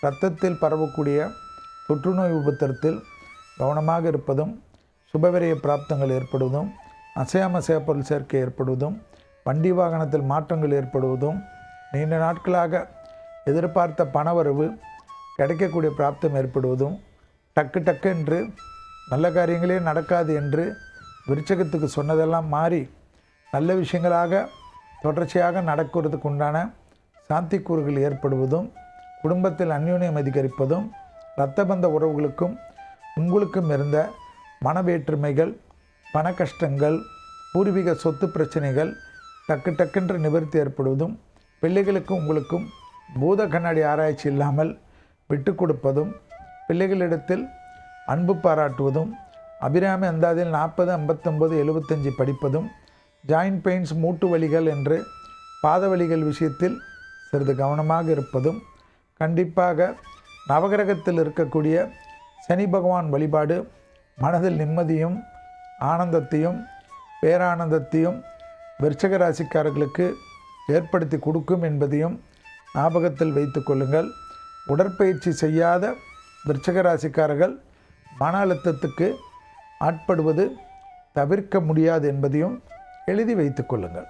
இரத்தத்தில் பரவக்கூடிய தொற்றுநோய் உபத்திரத்தில் கவனமாக இருப்பதும், சுபவிரய பிராப்தங்கள் ஏற்படுவதும், அசையாமசைய பொருள் சேர்க்கை ஏற்படுவதும், வண்டி வாகனத்தில் மாற்றங்கள் ஏற்படுவதும், நீண்ட நாட்களாக எதிர்பார்த்த பணவரவு கிடைக்கக்கூடிய பிராப்தம் ஏற்படுவதும், டக்கு டக்கு என்று நல்ல காரியங்களே நடக்காது என்று விருச்சகத்துக்கு சொன்னதெல்லாம் மாறி நல்ல விஷயங்களாக தொடர்ச்சியாக நடக்கிறதுக்கு உண்டான சாந்திக்கூறுகள் ஏற்படுவதும், குடும்பத்தில் அந்யோன்யம் அதிகரிப்பதும், இரத்தபந்த உறவுகளுக்கும் உங்களுக்கும் இருந்த மனவேற்றுமைகள், பண கஷ்டங்கள், பூர்வீக சொத்து பிரச்சனைகள் டக்கு டக்கென்று நிவர்த்தி ஏற்படுவதும், பிள்ளைகளுக்கும் உங்களுக்கும் பூத கண்ணாடி ஆராய்ச்சி இல்லாமல் விட்டு கொடுப்பதும், பிள்ளைகளிடத்தில் அன்பு பாராட்டுவதும், அபிராமி அந்தாதில் 40, 59, 75 படிப்பதும், ஜாயின்ட் பெயின்ஸ் மூட்டு வலிகள் என்று பாத வலிகள் விஷயத்தில் சிறிது கவனமாக இருப்பதும், கண்டிப்பாக நவகிரகத்தில் இருக்கக்கூடிய சனி பகவான் வழிபாடு மனதில் நிம்மதியும் ஆனந்தத்தையும் பேரானந்தத்தையும் விருச்சிக ராசிக்காரர்களுக்கு ஏற்படுத்தி கொடுக்கும் என்பதையும் ஞாபகத்தில் வைத்து கொள்ளுங்கள். உடற்பயிற்சி செய்யாத விருச்சிக ராசிக்காரர்கள் மன அழுத்தத்துக்கு ஆட்படுவது தவிர்க்க முடியாது என்பதையும் எழுதி வைத்து கொள்ளுங்கள்.